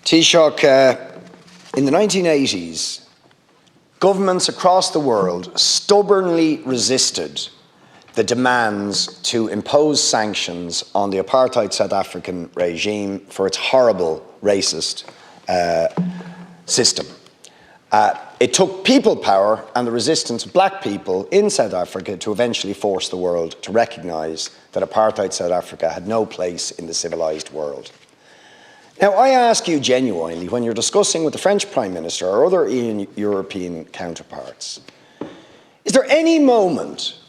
Taoiseach, in the 1980s, governments across the world stubbornly resisted the demands to impose sanctions on the apartheid South African regime for its horrible racist system. It took people power and the resistance of black people in South Africa to eventually force the world to recognise that apartheid South Africa had no place in the civilised world. Now, I ask you genuinely, when you're discussing with the French Prime Minister or other European counterparts, is there any moment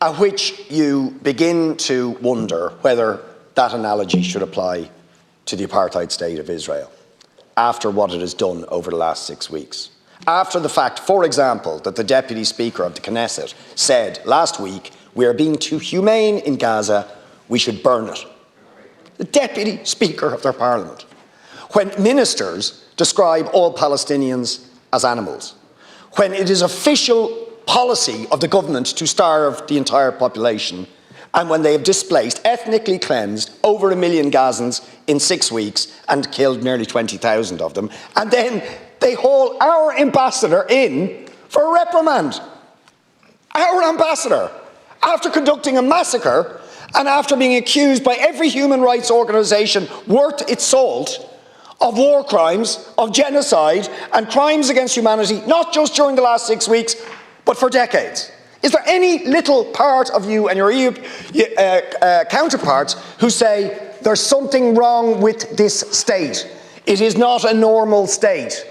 at which you begin to wonder whether that analogy should apply to the apartheid state of Israel after what it has done over the last 6 weeks? After the fact, for example, that the Deputy Speaker of the Knesset said last week, we are being too humane in Gaza, we should burn it. The Deputy Speaker of their Parliament. When ministers describe all Palestinians as animals. When it is official policy of the government to starve the entire population, and when they have displaced, ethnically cleansed over 1 million Gazans in 6 weeks and killed nearly 20,000 of them, and then they haul our ambassador in for a reprimand. Our ambassador, after conducting a massacre and after being accused by every human rights organisation worth its salt of war crimes, of genocide and crimes against humanity, not just during the last 6 weeks, but for decades. Is there any little part of you and your EU counterparts who say there's something wrong with this state? It is not a normal state.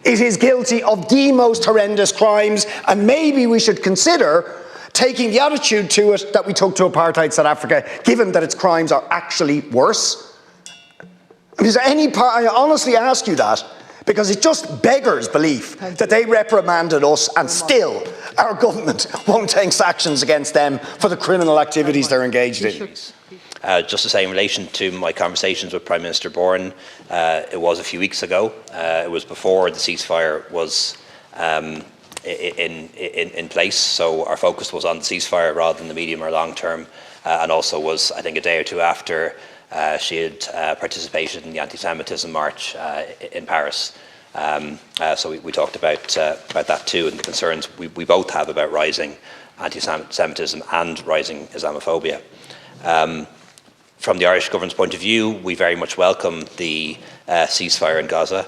It is guilty of the most horrendous crimes, and maybe we should consider taking the attitude to it that we took to apartheid South Africa, given that its crimes are actually worse? Is there any part, I honestly ask you that, because it just beggars belief that they reprimanded us and still our government won't take actions against them for the criminal activities they're engaged in. Just to say, in relation to my conversations with Prime Minister Bourne, it was a few weeks ago. It was before the ceasefire was in place, so our focus was on the ceasefire rather than the medium or long term, and also was, I think, a day or two after she had participated in the anti-Semitism march in Paris. So we talked about that too, and the concerns we both have about rising anti-Semitism and rising Islamophobia. From the Irish government's point of view, we very much welcome the ceasefire in Gaza.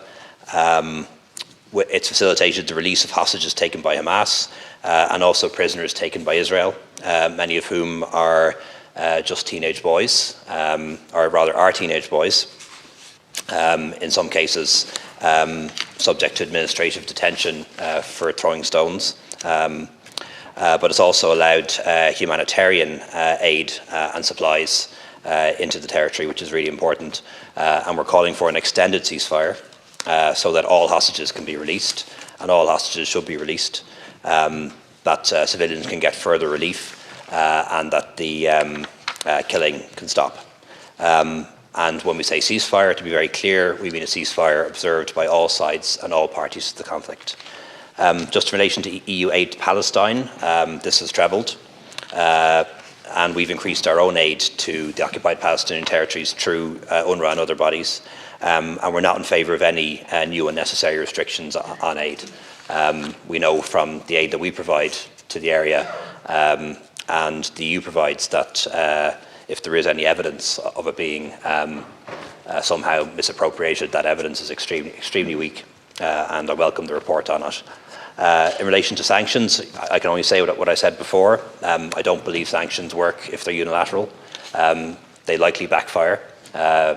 It's facilitated the release of hostages taken by Hamas and also prisoners taken by Israel, many of whom are just teenage boys, or rather are teenage boys, in some cases subject to administrative detention for throwing stones. But it's also allowed humanitarian aid and supplies into the territory, which is really important. And we're calling for an extended ceasefire so that all hostages can be released, and all hostages should be released, that civilians can get further relief, and that the killing can stop. And when we say ceasefire, to be very clear, we mean a ceasefire observed by all sides and all parties to the conflict. Just in relation to EU aid to Palestine, this has trebled, and we've increased our own aid to the occupied Palestinian territories through UNRWA and other bodies, and we're not in favour of any new unnecessary restrictions on aid. We know from the aid that we provide to the area and the EU provides that if there is any evidence of it being somehow misappropriated, that evidence is extremely weak, and I welcome the report on it. In relation to sanctions, I can only say what I said before. I don't believe sanctions work if they're unilateral. They likely backfire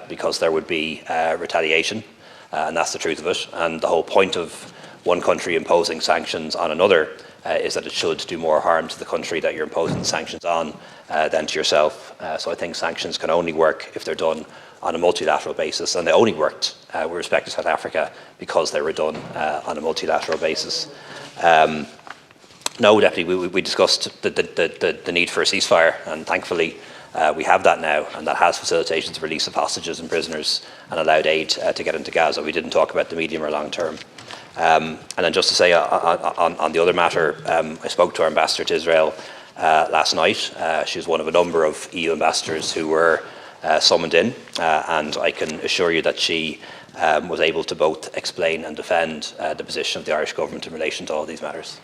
because there would be retaliation, and that's the truth of it. And the whole point of one country imposing sanctions on another is that it should do more harm to the country that you're imposing the sanctions on than to yourself. So I think sanctions can only work if they're done on a multilateral basis, and they only worked with respect to South Africa because they were done on a multilateral basis. No, Deputy, we discussed the need for a ceasefire, and thankfully we have that now, and that has facilitated the release of hostages and prisoners and allowed aid to get into Gaza. We didn't talk about the medium or long term. And then just to say on the other matter, I spoke to our ambassador to Israel last night. She was one of a number of EU ambassadors who were summoned in, and I can assure you that she was able to both explain and defend the position of the Irish government in relation to all these matters.